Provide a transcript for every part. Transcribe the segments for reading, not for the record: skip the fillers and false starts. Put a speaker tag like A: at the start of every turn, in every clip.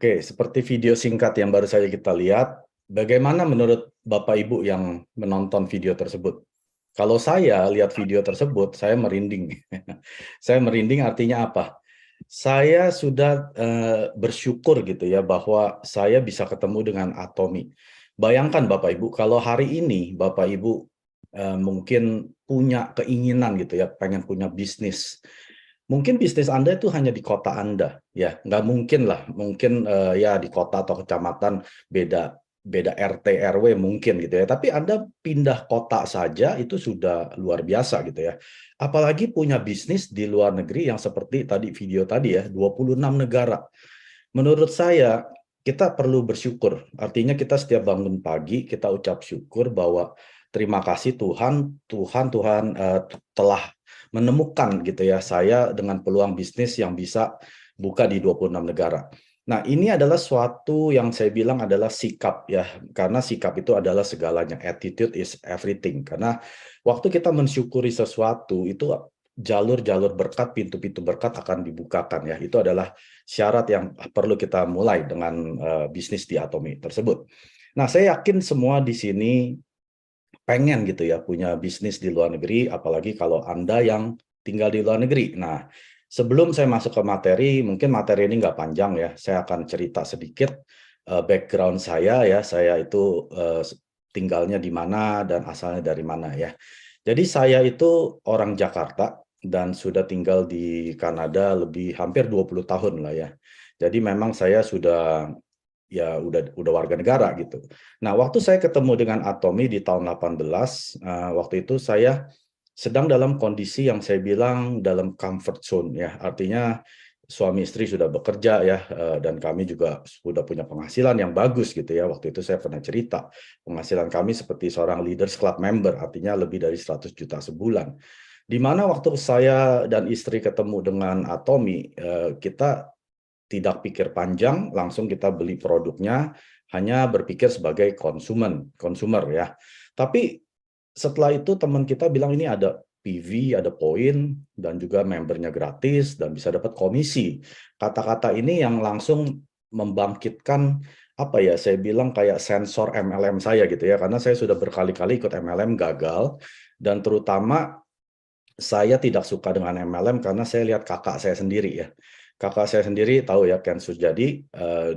A: Oke, seperti video singkat yang baru saja kita lihat, bagaimana menurut Bapak Ibu yang menonton video tersebut? Kalau saya lihat video tersebut, saya merinding. Saya merinding artinya apa? Saya sudah bersyukur gitu ya bahwa saya bisa ketemu dengan Atomy. Bayangkan Bapak Ibu, kalau hari ini Bapak Ibu mungkin punya keinginan gitu ya, pengen punya bisnis. Mungkin bisnis Anda itu hanya di kota Anda, ya nggak mungkin lah, mungkin ya di kota atau kecamatan beda beda RT RW mungkin gitu ya. Tapi Anda pindah kota saja itu sudah luar biasa gitu ya. Apalagi punya bisnis di luar negeri yang seperti tadi video tadi ya, 26 negara. Menurut saya kita perlu bersyukur. Artinya kita setiap bangun pagi kita ucap syukur bahwa terima kasih Tuhan, Tuhan telah menemukan gitu ya saya dengan peluang bisnis yang bisa buka di 26 negara. Nah, ini adalah suatu yang saya bilang adalah sikap ya, karena sikap itu adalah segalanya. Attitude is everything. Karena waktu kita mensyukuri sesuatu itu jalur-jalur berkat, pintu-pintu berkat akan dibukakan ya. Itu adalah syarat yang perlu kita mulai dengan bisnis di Atomy tersebut. Nah, saya yakin semua di sini pengen gitu ya punya bisnis di luar negeri, apalagi kalau Anda yang tinggal di luar negeri. Nah, sebelum saya masuk ke materi, mungkin materi ini nggak panjang ya, saya akan cerita sedikit background saya ya, saya itu tinggalnya di mana dan asalnya dari mana ya. Jadi saya itu orang Jakarta dan sudah tinggal di Kanada lebih hampir 20 tahun lah ya. Jadi memang saya sudah ya udah warga negara gitu. Nah, waktu saya ketemu dengan Atomy di tahun 18, waktu itu saya sedang dalam kondisi yang saya bilang dalam comfort zone ya. Artinya suami istri sudah bekerja ya, dan kami juga sudah punya penghasilan yang bagus gitu ya. Waktu itu saya pernah cerita, penghasilan kami seperti seorang Leaders Club member, artinya lebih dari 100 juta sebulan. Di mana waktu saya dan istri ketemu dengan Atomy, kita tidak pikir panjang, langsung kita beli produknya, hanya berpikir sebagai konsumer ya. Tapi setelah itu teman kita bilang ini ada PV, ada poin, dan juga membernya gratis, dan bisa dapat komisi. Kata-kata ini yang langsung membangkitkan, apa ya, saya bilang kayak sensor MLM saya gitu ya, karena saya sudah berkali-kali ikut MLM gagal, dan terutama saya tidak suka dengan MLM karena saya lihat kakak saya sendiri ya. Kakak saya sendiri tahu ya Ken Sujadi,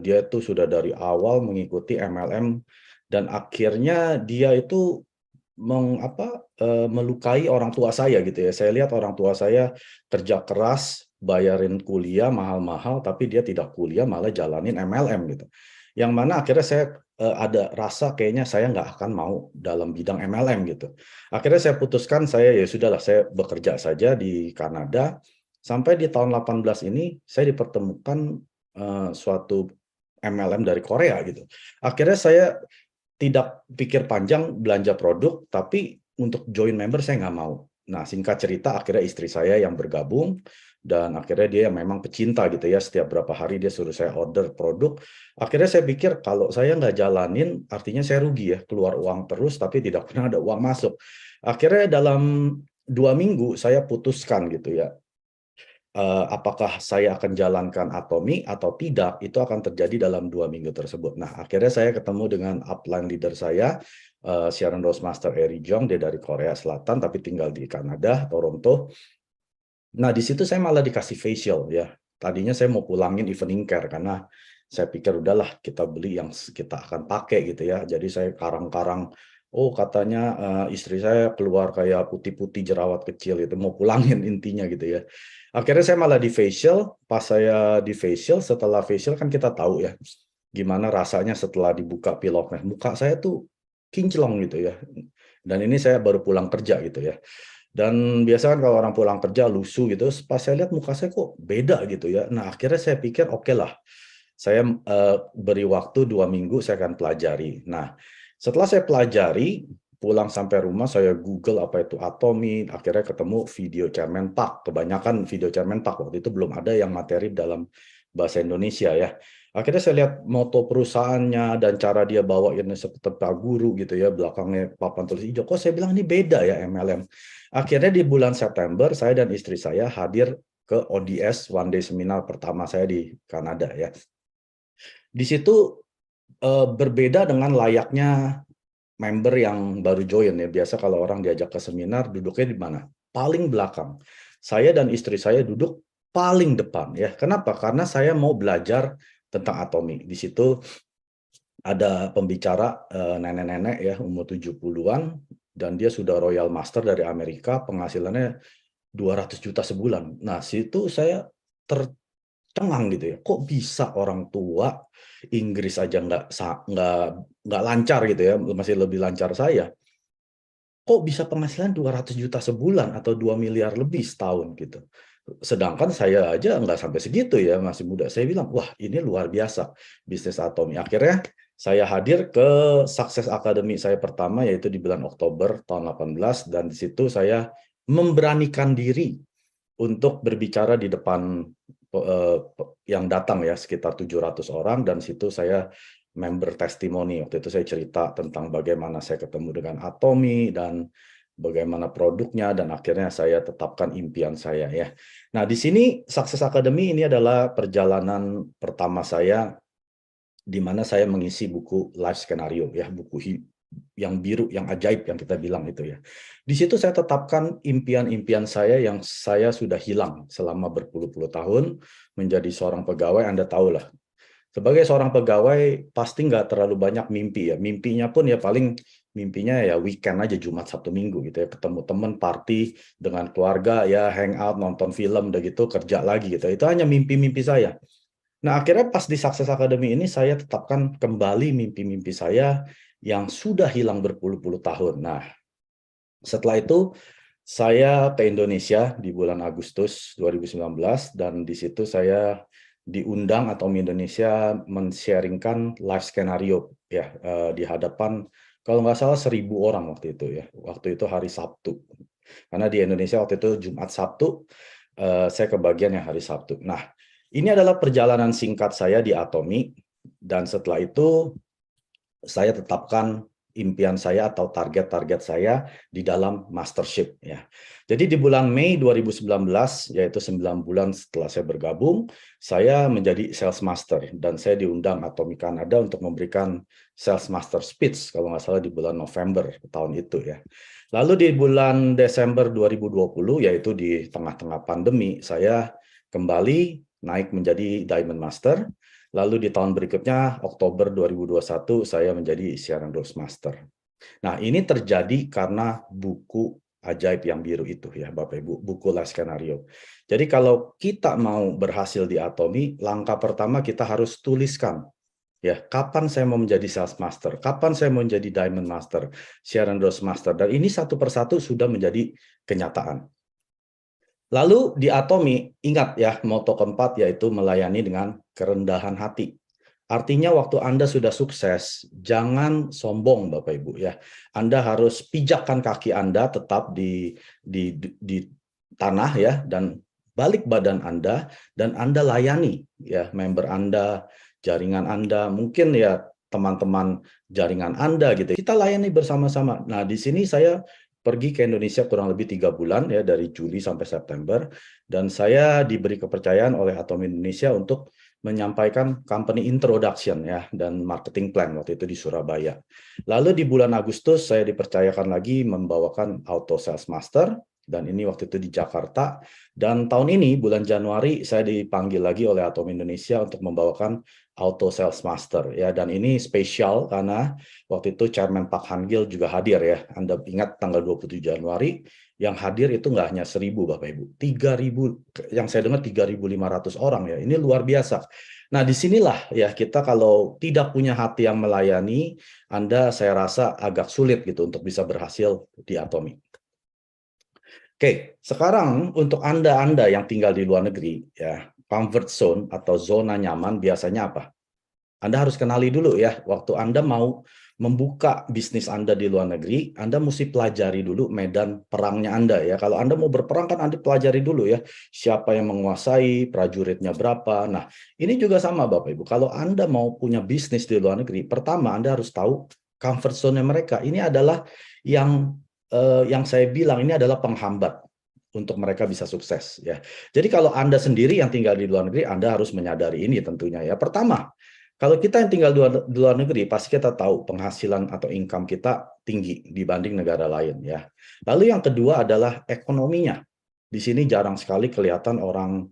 A: dia tuh sudah dari awal mengikuti MLM dan akhirnya dia itu melukai orang tua saya gitu ya. Saya lihat orang tua saya kerja keras, bayarin kuliah mahal-mahal, tapi dia tidak kuliah malah jalanin MLM gitu. Yang mana akhirnya saya ada rasa kayaknya saya nggak akan mau dalam bidang MLM gitu. Akhirnya saya putuskan saya ya sudahlah saya bekerja saja di Kanada. Sampai di tahun 18 ini saya dipertemukan suatu MLM dari Korea gitu. Akhirnya saya tidak pikir panjang belanja produk, tapi untuk join member saya nggak mau. Nah, singkat cerita akhirnya istri saya yang bergabung, dan akhirnya dia yang memang pecinta gitu ya, setiap berapa hari dia suruh saya order produk. Akhirnya saya pikir kalau saya nggak jalanin, artinya saya rugi ya, keluar uang terus tapi tidak pernah ada uang masuk. Akhirnya dalam 2 minggu saya putuskan gitu ya, apakah saya akan jalankan Atomy atau tidak, itu akan terjadi dalam 2 minggu tersebut. Nah, akhirnya saya ketemu dengan upline leader saya, Sharon Rosemaster Eri Jong, dia dari Korea Selatan, tapi tinggal di Kanada, Toronto. Nah, di situ saya malah dikasih facial ya. Tadinya saya mau pulangin evening care, karena saya pikir udahlah kita beli yang kita akan pakai gitu ya. Jadi saya karang-karang, oh katanya istri saya keluar kayak putih-putih jerawat kecil itu, mau pulangin intinya gitu ya. Akhirnya saya malah di facial, pas saya di facial, setelah facial kan kita tahu ya, gimana rasanya setelah dibuka piloknya. Muka saya tuh kinclong gitu ya. Dan ini saya baru pulang kerja gitu ya. Dan biasa kan kalau orang pulang kerja lusuh gitu, pas saya lihat muka saya kok beda gitu ya. Nah, akhirnya saya pikir oke lah, saya beri waktu 2 minggu, saya akan pelajari. Nah, setelah saya pelajari, pulang sampai rumah, saya Google apa itu Atomy, akhirnya ketemu video Chairman Park. Kebanyakan video Chairman Park, waktu itu belum ada yang materi dalam bahasa Indonesia ya. Akhirnya saya lihat moto perusahaannya dan cara dia bawain seperti Pak Guru gitu ya, belakangnya papan tulis hijau. Kok saya bilang ini beda ya MLM. Akhirnya di bulan September, saya dan istri saya hadir ke ODS One Day Seminar pertama saya di Kanada ya. Di situ berbeda dengan layaknya member yang baru join ya. Biasa kalau orang diajak ke seminar duduknya di mana? Paling belakang. Saya dan istri saya duduk paling depan ya. Kenapa? Karena saya mau belajar tentang atomi. Di situ ada pembicara nenek-nenek ya umur 70-an dan dia sudah Royal Master dari Amerika, penghasilannya 200 juta sebulan. Nah, situ saya tercengang gitu ya. Kok bisa orang tua Inggris aja nggak lancar gitu ya, masih lebih lancar saya. Kok bisa penghasilan 200 juta sebulan atau 2 miliar lebih setahun gitu. Sedangkan saya aja nggak sampai segitu ya, masih muda. Saya bilang, wah ini luar biasa bisnis atomi. Akhirnya saya hadir ke Success Academy saya pertama, yaitu di bulan Oktober tahun 18, dan di situ saya memberanikan diri untuk berbicara di depan yang datang ya, sekitar 700 orang, dan situ saya member testimoni. Waktu itu saya cerita tentang bagaimana saya ketemu dengan Atomi dan bagaimana produknya, dan akhirnya saya tetapkan impian saya ya. Nah, di sini Success Academy ini adalah perjalanan pertama saya di mana saya mengisi buku life scenario ya, buku yang biru, yang ajaib yang kita bilang itu ya. Di situ saya tetapkan impian-impian saya yang saya sudah hilang selama berpuluh-puluh tahun menjadi seorang pegawai. Anda tahu lah, sebagai seorang pegawai pasti nggak terlalu banyak mimpi ya. Mimpinya pun ya paling mimpinya ya weekend aja, Jumat, Sabtu, Minggu gitu ya. Ketemu teman, party dengan keluarga ya, hangout, nonton film, udah gitu kerja lagi gitu. Itu hanya mimpi-mimpi saya. Nah, akhirnya pas di Success Academy ini saya tetapkan kembali mimpi-mimpi saya yang sudah hilang berpuluh-puluh tahun. Nah, setelah itu saya ke Indonesia di bulan Agustus 2019, dan di situ saya diundang atau Indonesia men-sharingkan live skenario ya, di hadapan kalau nggak salah 1.000 orang waktu itu ya. Waktu itu hari Sabtu. Karena di Indonesia waktu itu Jumat Sabtu, saya kebagian yang hari Sabtu. Nah, ini adalah perjalanan singkat saya di Atomi, dan setelah itu saya tetapkan impian saya atau target-target saya di dalam mastership ya. Jadi di bulan Mei 2019, yaitu 9 bulan setelah saya bergabung, saya menjadi sales master, dan saya diundang Atomi Kanada untuk memberikan sales master speech kalau nggak salah di bulan November tahun itu ya. Lalu di bulan Desember 2020, yaitu di tengah-tengah pandemi, saya kembali naik menjadi Diamond Master. Lalu di tahun berikutnya, Oktober 2021, saya menjadi Siaran Rose Master. Nah, ini terjadi karena buku ajaib yang biru itu ya, Bapak Ibu, buku live skenario. Jadi kalau kita mau berhasil di Atomi, langkah pertama kita harus tuliskan ya, kapan saya mau menjadi sales master, kapan saya mau menjadi diamond master, Siaran Rose Master, dan ini satu persatu sudah menjadi kenyataan. Lalu di Atomi, ingat ya, moto keempat yaitu melayani dengan kerendahan hati. Artinya waktu Anda sudah sukses, jangan sombong Bapak Ibu ya. Anda harus pijakkan kaki Anda tetap di tanah ya, dan balik badan Anda, dan Anda layani ya member Anda, jaringan Anda, mungkin ya teman-teman jaringan Anda gitu. Kita layani bersama-sama. Nah, di sini saya pergi ke Indonesia kurang lebih 3 bulan ya, dari Juli sampai September, dan saya diberi kepercayaan oleh Atomi Indonesia untuk menyampaikan company introduction ya dan marketing plan waktu itu di Surabaya. Lalu di bulan Agustus saya dipercayakan lagi membawakan Auto Sales Master, dan ini waktu itu di Jakarta. Dan tahun ini bulan Januari saya dipanggil lagi oleh Atomi Indonesia untuk membawakan Auto Sales Master ya, dan ini spesial karena waktu itu Chairman Pak Han-gil juga hadir ya. Anda ingat tanggal 27 Januari, yang hadir itu nggak hanya 1.000 Bapak Ibu, 3.000, yang saya dengar 3.500 orang ya. Ini luar biasa. Nah, disinilah ya kita kalau tidak punya hati yang melayani, saya rasa agak sulit gitu untuk bisa berhasil di Atomi. Oke, sekarang untuk Anda yang tinggal di luar negeri ya, comfort zone atau zona nyaman biasanya apa? Anda harus kenali dulu ya, waktu Anda mau membuka bisnis Anda di luar negeri, Anda mesti pelajari dulu medan perangnya Anda ya. Kalau Anda mau berperang kan Anda pelajari dulu ya, siapa yang menguasai, prajuritnya berapa. Nah, ini juga sama Bapak Ibu. Kalau Anda mau punya bisnis di luar negeri, pertama Anda harus tahu comfort zone mereka. Ini adalah yang saya bilang ini adalah penghambat untuk mereka bisa sukses ya. Jadi kalau Anda sendiri yang tinggal di luar negeri, Anda harus menyadari ini tentunya ya. Pertama, Kalau kita yang tinggal di luar negeri, pasti kita tahu penghasilan atau income kita tinggi dibanding negara lain ya. Lalu yang kedua adalah ekonominya. Di sini jarang sekali kelihatan orang,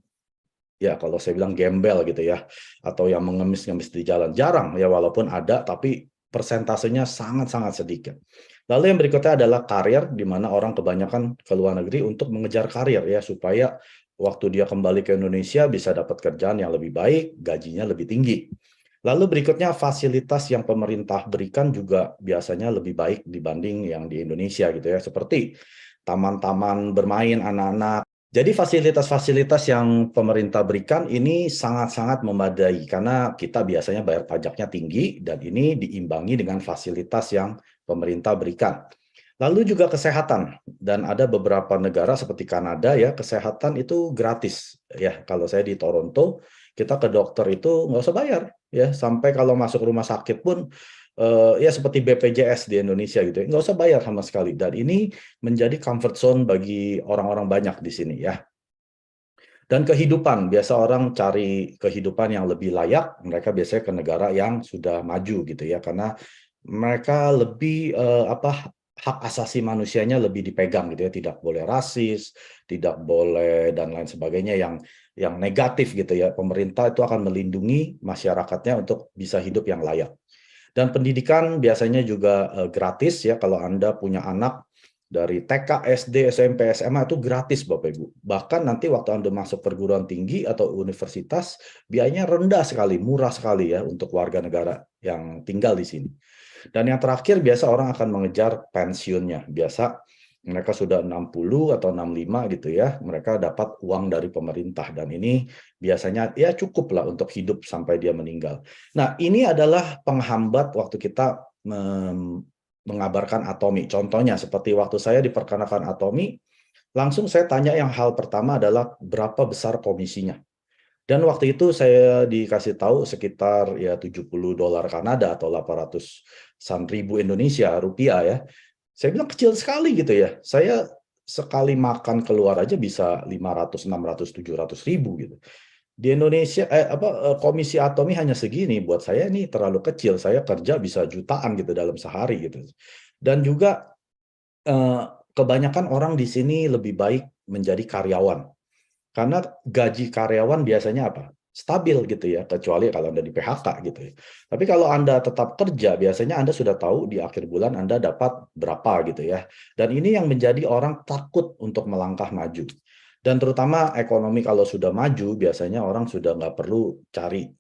A: ya kalau saya bilang gembel gitu ya, atau yang mengemis-ngemis di jalan. Jarang ya, walaupun ada, tapi persentasenya sangat-sangat sedikit. Lalu yang berikutnya adalah karir, di mana orang kebanyakan ke luar negeri untuk mengejar karir ya, supaya waktu dia kembali ke Indonesia bisa dapat kerjaan yang lebih baik, gajinya lebih tinggi. Lalu berikutnya fasilitas yang pemerintah berikan juga biasanya lebih baik dibanding yang di Indonesia gitu ya, seperti taman-taman bermain anak-anak. Jadi fasilitas-fasilitas yang pemerintah berikan ini sangat-sangat memadai karena kita biasanya bayar pajaknya tinggi dan ini diimbangi dengan fasilitas yang pemerintah berikan. Lalu juga kesehatan, dan ada beberapa negara seperti Kanada ya, kesehatan itu gratis ya. Kalau saya di Toronto, kita ke dokter itu nggak usah bayar ya, sampai kalau masuk rumah sakit pun ya seperti BPJS di Indonesia gitu ya, nggak usah bayar sama sekali. Dan ini menjadi comfort zone bagi orang-orang banyak di sini ya. Dan kehidupan, biasa orang cari kehidupan yang lebih layak, mereka biasanya ke negara yang sudah maju gitu ya, karena mereka lebih hak asasi manusianya lebih dipegang gitu ya, tidak boleh rasis, tidak boleh dan lain sebagainya yang negatif gitu ya. Pemerintah itu akan melindungi masyarakatnya untuk bisa hidup yang layak. Dan pendidikan biasanya juga gratis ya, kalau Anda punya anak dari TK, SD, SMP, SMA itu gratis Bapak Ibu. Bahkan nanti waktu Anda masuk perguruan tinggi atau universitas, biayanya rendah sekali, murah sekali ya untuk warga negara yang tinggal di sini. Dan yang terakhir biasa orang akan mengejar pensiunnya. Biasa mereka sudah 60 atau 65 gitu ya, mereka dapat uang dari pemerintah dan ini biasanya ya cukup lah untuk hidup sampai dia meninggal. Nah, ini adalah penghambat waktu kita mengabarkan Atomi. Contohnya seperti waktu saya diperkenalkan Atomi, langsung saya tanya yang hal pertama adalah berapa besar komisinya. Dan waktu itu saya dikasih tahu sekitar ya $70 Kanada atau 800-an ribu Indonesia rupiah ya. Saya bilang kecil sekali gitu ya. Saya sekali makan keluar aja bisa 500, 600, 700 ribu gitu. Di Indonesia komisi Atomi hanya segini, buat saya ini terlalu kecil. Saya kerja bisa jutaan gitu dalam sehari gitu. Dan juga kebanyakan orang di sini lebih baik menjadi karyawan. Karena gaji karyawan biasanya apa? Stabil gitu ya, kecuali kalau Anda di PHK gitu ya. Tapi kalau Anda tetap kerja, biasanya Anda sudah tahu di akhir bulan Anda dapat berapa gitu ya. Dan ini yang menjadi orang takut untuk melangkah maju. Dan terutama ekonomi kalau sudah maju, biasanya orang sudah nggak perlu cari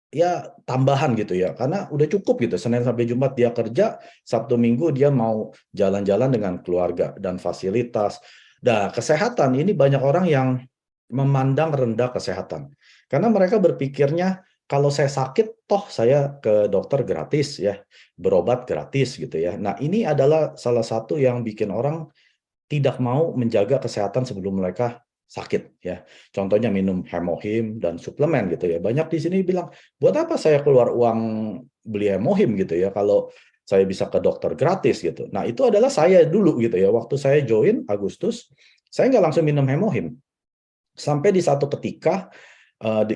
A: ya tambahan gitu ya, karena udah cukup gitu, Senin sampai Jumat dia kerja, Sabtu Minggu dia mau jalan-jalan dengan keluarga dan fasilitas. Nah, kesehatan ini banyak orang yang memandang rendah kesehatan. Karena mereka berpikirnya kalau saya sakit, toh saya ke dokter gratis ya, berobat gratis gitu ya. Nah, ini adalah salah satu yang bikin orang tidak mau menjaga kesehatan sebelum mereka sakit ya. Contohnya minum hemohim dan suplemen gitu ya. Banyak di sini bilang, buat apa saya keluar uang beli hemohim gitu ya kalau saya bisa ke dokter gratis gitu. Nah, itu adalah saya dulu gitu ya. Waktu saya join Agustus, saya nggak langsung minum hemohim. Sampai di satu ketika,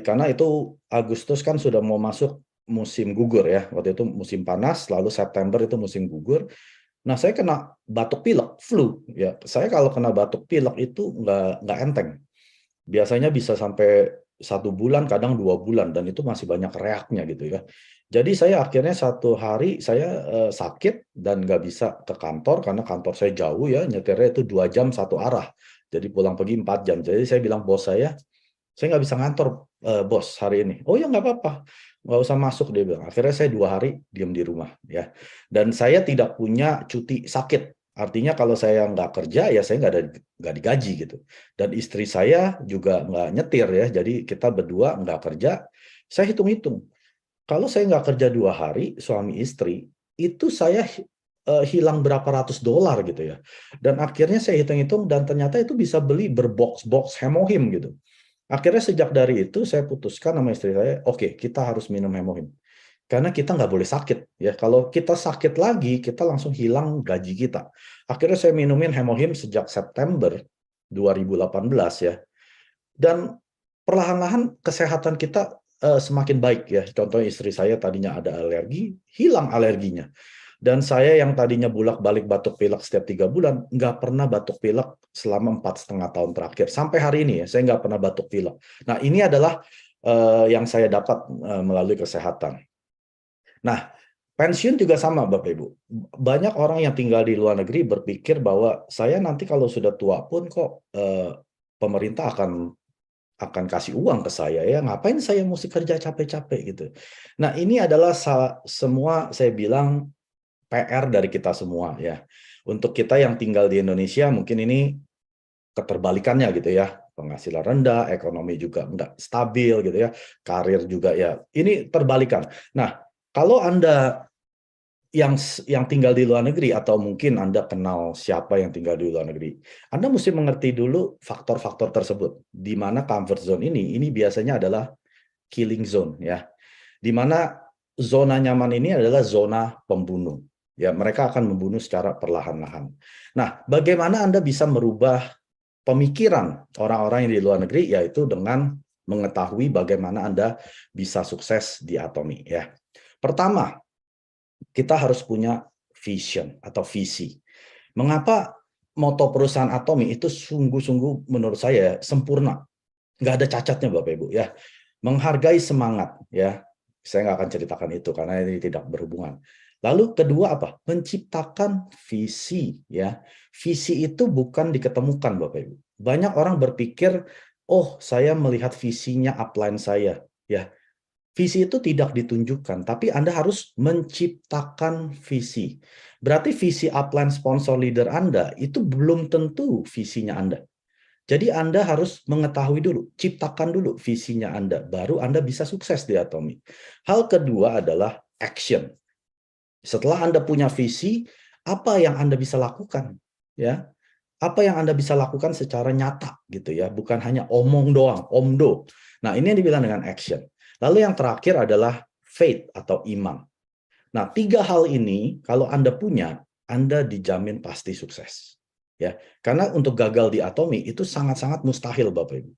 A: karena itu Agustus kan sudah mau masuk musim gugur ya. Waktu itu musim panas, lalu September itu musim gugur. Nah, saya kena batuk pilek, flu ya. Saya kalau kena batuk pilek itu nggak enteng. Biasanya bisa sampai 1 bulan, kadang 2 bulan, dan itu masih banyak reaknya gitu ya. Jadi saya akhirnya satu hari saya sakit dan nggak bisa ke kantor karena kantor saya jauh ya, nyetirnya itu 2 jam satu arah. Jadi pulang pergi 4 jam. Jadi saya bilang bos saya nggak bisa ngantor bos hari ini. Oh ya nggak apa-apa, nggak usah masuk dia bilang. Akhirnya saya 2 hari diam di rumah ya. Dan saya tidak punya cuti sakit. Artinya kalau saya nggak kerja ya saya nggak digaji gitu. Dan istri saya juga nggak nyetir ya. Jadi kita berdua nggak kerja. Saya hitung-hitung. Kalau saya nggak kerja 2 hari, suami istri, itu saya hilang berapa ratus dolar gitu ya. Dan akhirnya saya hitung-hitung dan ternyata itu bisa beli berbox-box hemohim gitu. Akhirnya sejak dari itu saya putuskan sama istri saya, oke, kita harus minum hemohim. Karena kita nggak boleh sakit ya. Kalau kita sakit lagi, kita langsung hilang gaji kita. Akhirnya saya minumin hemohim sejak September 2018 ya. Dan perlahan-lahan kesehatan kita semakin baik ya. Contohnya istri saya tadinya ada alergi, hilang alerginya. Dan saya yang tadinya bolak-balik batuk pilek setiap 3 bulan, nggak pernah batuk pilek selama 4,5 tahun terakhir. Sampai hari ini ya, saya nggak pernah batuk pilek. Nah, ini adalah yang saya dapat melalui kesehatan. Nah, pensiun juga sama Bapak Ibu. Banyak orang yang tinggal di luar negeri berpikir bahwa saya nanti kalau sudah tua pun kok pemerintah akan kasih uang ke saya ya, ngapain saya mesti kerja capek-capek gitu. Nah, ini adalah semua saya bilang PR dari kita semua ya. Untuk kita yang tinggal di Indonesia mungkin ini keterbalikannya gitu ya. Penghasilan rendah, ekonomi juga nggak stabil gitu ya. Karir juga ya. Ini terbalikan. Nah, kalau Anda yang tinggal di luar negeri atau mungkin Anda kenal siapa yang tinggal di luar negeri, Anda mesti mengerti dulu faktor-faktor tersebut. Di mana comfort zone ini biasanya adalah killing zone ya. Di mana zona nyaman ini adalah zona pembunuh. Ya, mereka akan membunuh secara perlahan-lahan. Nah, bagaimana Anda bisa merubah pemikiran orang-orang yang di luar negeri, yaitu dengan mengetahui bagaimana Anda bisa sukses di Atomy ya. Pertama, kita harus punya vision atau visi. Mengapa moto perusahaan Atomy itu sungguh-sungguh menurut saya sempurna, nggak ada cacatnya Bapak Ibu ya. Menghargai semangat ya. Saya nggak akan ceritakan itu karena ini tidak berhubungan. Lalu kedua apa? Menciptakan visi ya. Visi itu bukan diketemukan Bapak Ibu. Banyak orang berpikir, oh saya melihat visinya upline saya ya. Visi itu tidak ditunjukkan, tapi Anda harus menciptakan visi. Berarti visi upline sponsor leader Anda itu belum tentu visinya Anda. Jadi Anda harus mengetahui dulu, ciptakan dulu visinya Anda, baru Anda bisa sukses di Atomy. Hal kedua adalah action. Setelah Anda punya visi, apa yang Anda bisa lakukan? Ya, apa yang Anda bisa lakukan secara nyata gitu ya, bukan hanya omong doang, omdo. Nah, ini yang dibilang dengan action. Lalu yang terakhir adalah faith atau iman. Nah, 3 hal ini kalau Anda punya, Anda dijamin pasti sukses. Ya, karena untuk gagal di Atomy itu sangat-sangat mustahil Bapak Ibu.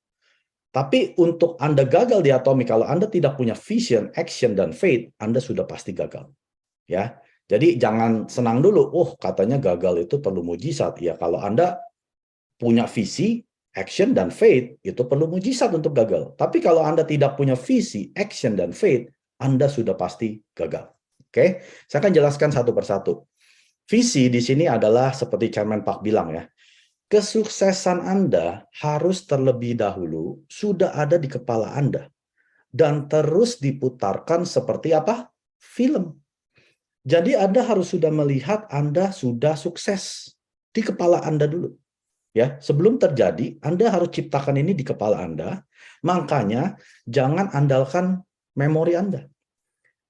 A: Tapi untuk Anda gagal di Atomy, kalau Anda tidak punya vision, action, dan faith, Anda sudah pasti gagal. Ya, jadi jangan senang dulu, oh katanya gagal itu perlu mujizat. Ya, kalau Anda punya visi, action, dan faith, itu perlu mujizat untuk gagal. Tapi kalau Anda tidak punya visi, action, dan faith, Anda sudah pasti gagal. Oke, saya akan jelaskan satu persatu. Visi di sini adalah seperti Chairman Park bilang ya, kesuksesan Anda harus terlebih dahulu sudah ada di kepala Anda dan terus diputarkan seperti apa? Film. Jadi Anda harus sudah melihat Anda sudah sukses di kepala Anda dulu. Ya, sebelum terjadi, Anda harus ciptakan ini di kepala Anda. Makanya jangan andalkan memori Anda.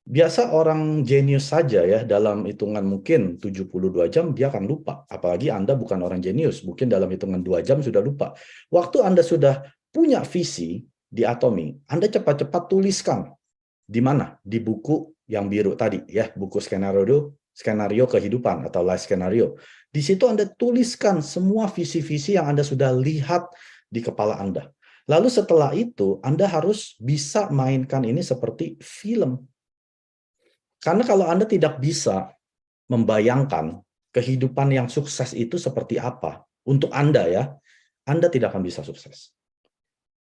A: Biasa orang jenius saja ya, dalam hitungan mungkin 72 jam dia akan lupa. Apalagi Anda bukan orang jenius, mungkin dalam hitungan 2 jam sudah lupa. Waktu Anda sudah punya visi di Atomy, Anda cepat-cepat tuliskan. Di mana? Di buku yang biru tadi ya, buku skenario kehidupan atau life skenario. Di situ Anda tuliskan semua visi-visi yang Anda sudah lihat di kepala Anda. Lalu setelah itu Anda harus bisa mainkan ini seperti film. Karena kalau Anda tidak bisa membayangkan kehidupan yang sukses itu seperti apa untuk Anda ya, Anda tidak akan bisa sukses.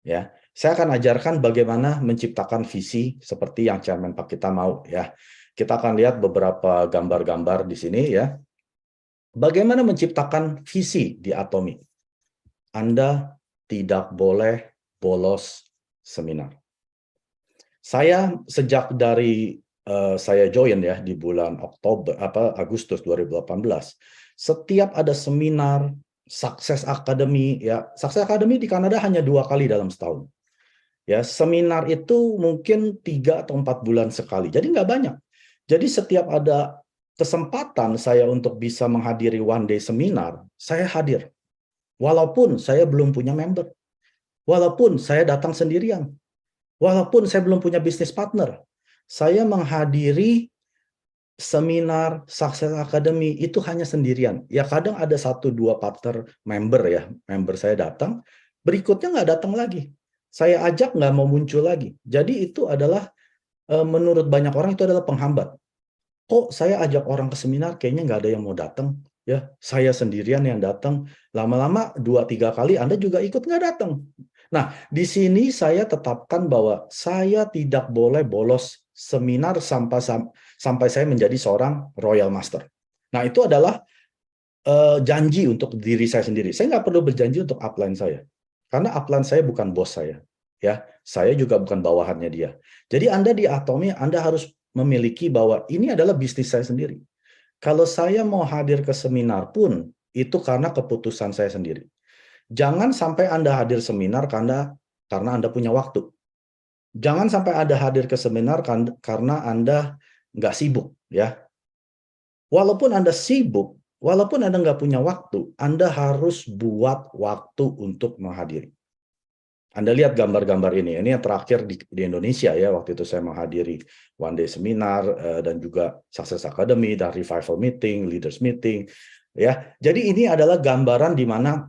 A: Ya, saya akan ajarkan bagaimana menciptakan visi seperti yang Chairman Pak kita mau ya. Kita akan lihat beberapa gambar-gambar di sini ya. Bagaimana menciptakan visi di Atomy? Anda tidak boleh bolos seminar. Saya sejak dari saya join ya di bulan Agustus 2018, setiap ada seminar Success Academy ya, Success Academy di Kanada hanya 2 kali dalam setahun. Ya, seminar itu mungkin 3 atau 4 bulan sekali. Jadi nggak banyak. Jadi setiap ada kesempatan saya untuk bisa menghadiri one day seminar, saya hadir. Walaupun saya belum punya member. Walaupun saya datang sendirian. Walaupun saya belum punya bisnis partner. Saya menghadiri seminar Success Academy itu hanya sendirian. Ya kadang ada 1-2 partner member ya, member saya datang, berikutnya nggak datang lagi. Saya ajak nggak mau muncul lagi. Jadi itu adalah, menurut banyak orang itu adalah penghambat. Kok saya ajak orang ke seminar kayaknya nggak ada yang mau datang, ya. Saya sendirian yang datang, lama-lama 2-3 kali Anda juga ikut nggak datang. Nah, di sini saya tetapkan bahwa saya tidak boleh bolos seminar sampai saya menjadi seorang Royal Master. Nah, itu adalah janji untuk diri saya sendiri. Saya nggak perlu berjanji untuk upline saya, karena upline saya bukan bos saya, ya. Saya juga bukan bawahannya dia. Jadi Anda di Atomi, Anda harus memiliki bahwa ini adalah bisnis saya sendiri. Kalau saya mau hadir ke seminar pun, itu karena keputusan saya sendiri. Jangan sampai Anda hadir seminar karena Anda punya waktu. Jangan sampai Anda hadir ke seminar karena Anda nggak sibuk, ya. Walaupun Anda sibuk, walaupun Anda nggak punya waktu, Anda harus buat waktu untuk menghadiri. Anda lihat gambar-gambar ini yang terakhir di Indonesia, ya, waktu itu saya menghadiri One Day Seminar, dan juga Success Academy, dan Revival Meeting, Leaders Meeting, ya. Jadi ini adalah gambaran di mana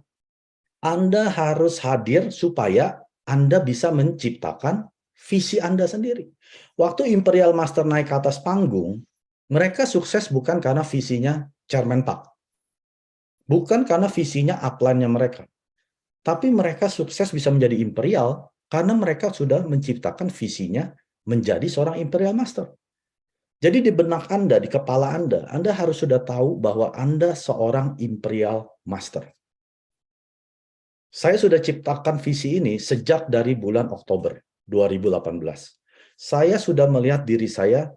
A: Anda harus hadir supaya Anda bisa menciptakan visi Anda sendiri. Waktu Imperial Master naik ke atas panggung, mereka sukses bukan karena visinya Chairman Park, bukan karena visinya upline-nya mereka, tapi mereka sukses bisa menjadi Imperial karena mereka sudah menciptakan visinya menjadi seorang Imperial Master. Jadi di benak Anda, di kepala Anda harus sudah tahu bahwa Anda seorang Imperial Master. Saya sudah ciptakan visi ini sejak dari bulan Oktober 2018. Saya sudah melihat diri saya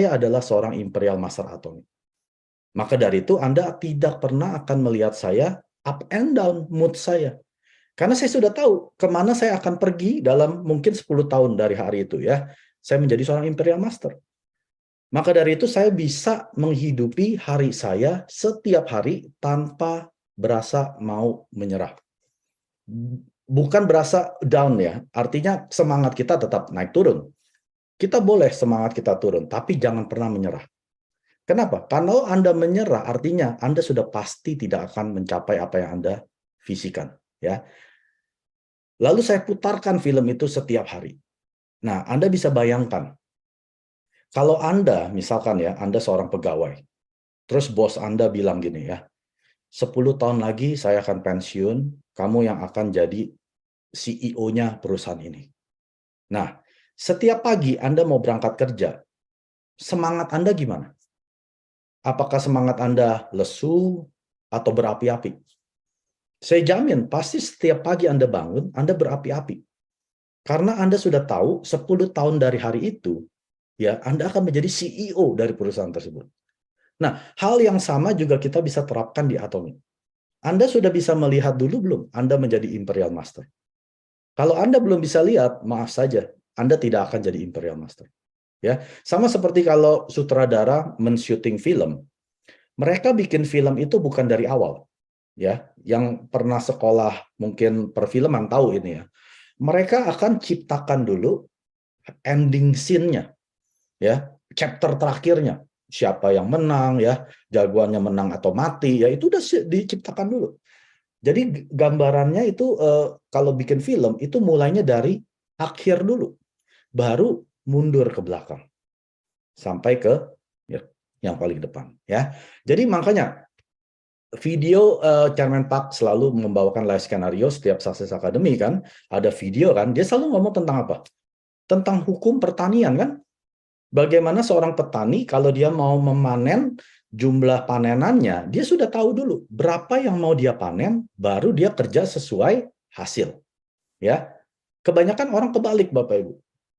A: adalah seorang Imperial Master Atomi. Maka dari itu Anda tidak pernah akan melihat saya up and down mood saya. Karena saya sudah tahu kemana saya akan pergi dalam mungkin 10 tahun dari hari itu, ya. Saya menjadi seorang Imperial Master. Maka dari itu saya bisa menghidupi hari saya setiap hari tanpa berasa mau menyerah. Bukan berasa down, ya. Artinya semangat kita tetap naik turun. Kita boleh semangat kita turun, tapi jangan pernah menyerah. Kenapa? Kalau Anda menyerah, artinya Anda sudah pasti tidak akan mencapai apa yang Anda visikan, ya. Lalu saya putarkan film itu setiap hari. Nah, Anda bisa bayangkan, kalau Anda, misalkan, ya, Anda seorang pegawai, terus bos Anda bilang gini, ya, 10 tahun lagi saya akan pensiun, kamu yang akan jadi CEO-nya perusahaan ini. Nah, setiap pagi Anda mau berangkat kerja, semangat Anda gimana? Apakah semangat Anda lesu atau berapi-api? Saya jamin, pasti setiap pagi Anda bangun, Anda berapi-api. Karena Anda sudah tahu 10 tahun dari hari itu, ya, Anda akan menjadi CEO dari perusahaan tersebut. Nah, hal yang sama juga kita bisa terapkan di Atomi. Anda sudah bisa melihat dulu belum Anda menjadi Imperial Master? Kalau Anda belum bisa lihat, maaf saja, Anda tidak akan jadi Imperial Master. Ya, sama seperti kalau sutradara men-syuting film, mereka bikin film itu bukan dari awal, ya. Yang pernah sekolah mungkin perfilman tahu ini, ya. Mereka akan ciptakan dulu ending scene-nya, ya, chapter terakhirnya. Siapa yang menang, ya, jagoannya menang atau mati, ya, itu udah diciptakan dulu. Jadi gambarannya itu kalau bikin film itu mulainya dari akhir dulu, baru mundur ke belakang sampai ke, ya, yang paling depan, ya. Jadi makanya video Chairman Park selalu membawakan live skenario setiap Success Academy, kan, ada video, kan, dia selalu ngomong tentang apa? Tentang hukum pertanian, kan. Bagaimana seorang petani kalau dia mau memanen, jumlah panenannya, dia sudah tahu dulu berapa yang mau dia panen, baru dia kerja sesuai hasil, ya. Kebanyakan orang kebalik, Bapak Ibu.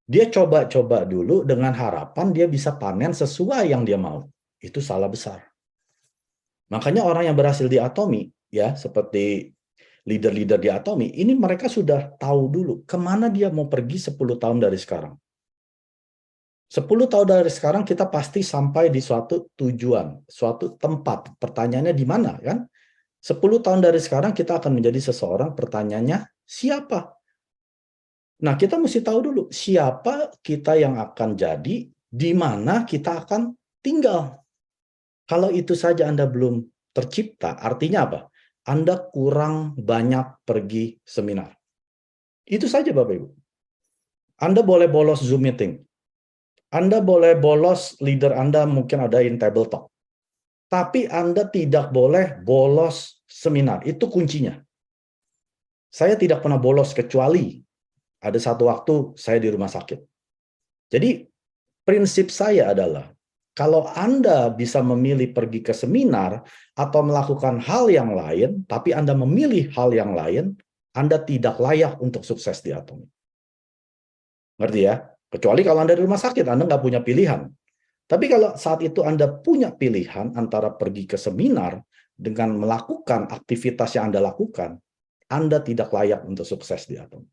A: Dia coba-coba dulu dengan harapan dia bisa panen sesuai yang dia mau. Itu salah besar. Makanya orang yang berhasil di Atomi, ya, seperti leader-leader di Atomi, ini mereka sudah tahu dulu kemana dia mau pergi 10 tahun dari sekarang. 10 tahun dari sekarang kita pasti sampai di suatu tujuan, suatu tempat. Pertanyaannya di mana, kan? 10 tahun dari sekarang kita akan menjadi seseorang, pertanyaannya siapa? Nah, kita mesti tahu dulu siapa kita yang akan jadi, di mana kita akan tinggal. Kalau itu saja Anda belum tercipta, artinya apa? Anda kurang banyak pergi seminar. Itu saja Bapak Ibu. Anda boleh bolos Zoom meeting. Anda boleh bolos leader Anda mungkin ada in table talk. Tapi Anda tidak boleh bolos seminar. Itu kuncinya. Saya tidak pernah bolos kecuali ada satu waktu saya di rumah sakit. Jadi prinsip saya adalah kalau Anda bisa memilih pergi ke seminar atau melakukan hal yang lain, tapi Anda memilih hal yang lain, Anda tidak layak untuk sukses di Atomic. Ngerti ya? Kecuali kalau Anda di rumah sakit, Anda nggak punya pilihan. Tapi kalau saat itu Anda punya pilihan antara pergi ke seminar dengan melakukan aktivitas yang Anda lakukan, Anda tidak layak untuk sukses di Atomic.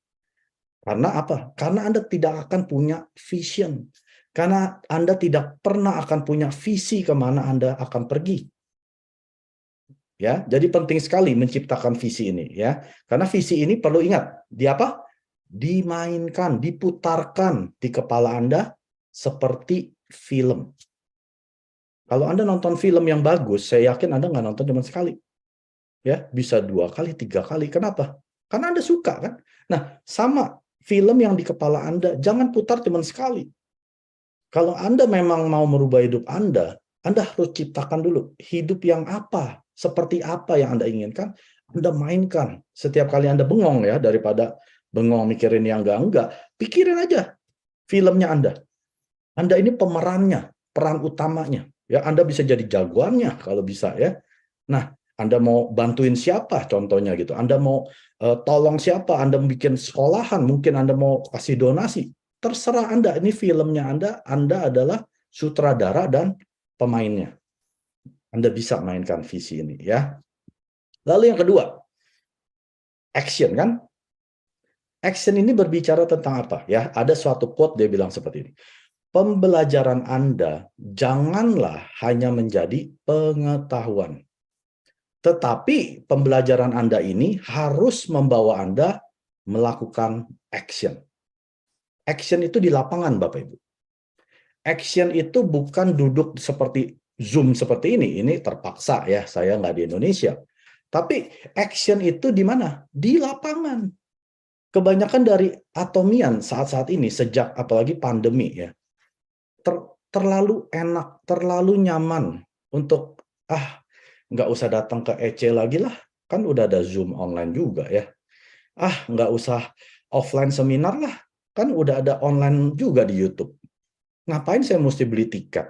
A: Karena apa? Karena Anda tidak akan punya vision. Karena Anda tidak pernah akan punya visi kemana Anda akan pergi. Ya, jadi penting sekali menciptakan visi ini, ya. Karena visi ini perlu ingat, di apa? Dimainkan, diputarkan di kepala Anda seperti film. Kalau Anda nonton film yang bagus, saya yakin Anda nggak nonton cuma sekali. Ya, bisa 2 kali, 3 kali. Kenapa? Karena Anda suka, kan? Nah, sama film yang di kepala Anda, jangan putar cuma sekali. Kalau Anda memang mau merubah hidup Anda harus ciptakan dulu hidup yang apa, seperti apa yang Anda inginkan, Anda mainkan. Setiap kali Anda bengong ya, daripada bengong mikirin yang enggak, pikirin aja filmnya Anda. Anda ini pemerannya, peran utamanya. Ya, Anda bisa jadi jagoannya kalau bisa ya. Nah, Anda mau bantuin siapa contohnya gitu. Anda mau tolong siapa, Anda bikin sekolahan, mungkin Anda mau kasih donasi. Terserah Anda, ini filmnya Anda adalah sutradara dan pemainnya. Anda bisa mainkan visi ini ya. Lalu yang kedua, action kan? Action ini berbicara tentang apa ya? Ada suatu quote dia bilang seperti ini. Pembelajaran Anda janganlah hanya menjadi pengetahuan. Tetapi pembelajaran Anda ini harus membawa Anda melakukan action. Action itu di lapangan, Bapak Ibu. Action itu bukan duduk seperti Zoom seperti ini terpaksa ya, saya nggak di Indonesia. Tapi action itu di mana? Di lapangan. Kebanyakan dari Atomian saat-saat ini, sejak apalagi pandemi ya, terlalu enak, terlalu nyaman untuk nggak usah datang ke EC lagi lah, kan udah ada Zoom online juga ya. Nggak usah offline seminar lah, kan udah ada online juga di YouTube. Ngapain saya mesti beli tiket?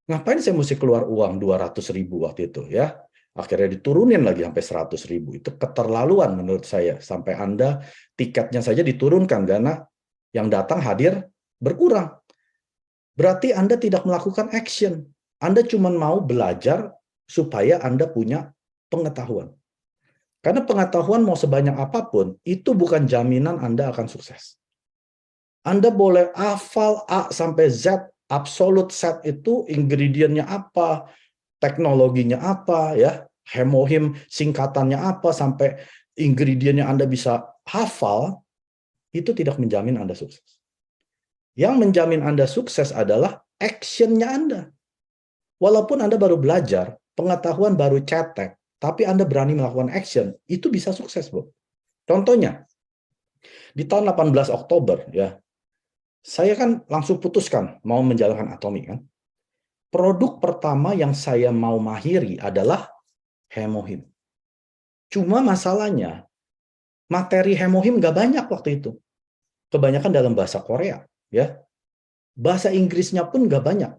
A: Ngapain saya mesti keluar uang 200.000 waktu itu ya? Akhirnya diturunin lagi sampai 100.000. Itu keterlaluan menurut saya. Sampai Anda tiketnya saja diturunkan karena yang datang hadir berkurang. Berarti Anda tidak melakukan action. Anda cuma mau belajar supaya Anda punya pengetahuan. Karena pengetahuan mau sebanyak apapun, itu bukan jaminan Anda akan sukses. Anda boleh hafal A sampai Z, absolute set itu ingredientnya apa, teknologinya apa, ya, hemohim singkatannya apa, sampai ingredientnya Anda bisa hafal, itu tidak menjamin Anda sukses. Yang menjamin Anda sukses adalah action-nya Anda. Walaupun Anda baru belajar, pengetahuan baru cetek, tapi Anda berani melakukan action, itu bisa sukses, Bu. Contohnya, di tahun 18 Oktober, ya, saya kan langsung putuskan mau menjalankan Atomic, kan. Produk pertama yang saya mau mahiri adalah hemohim. Cuma masalahnya, materi hemohim nggak banyak waktu itu. Kebanyakan dalam bahasa Korea, ya. Bahasa Inggrisnya pun nggak banyak.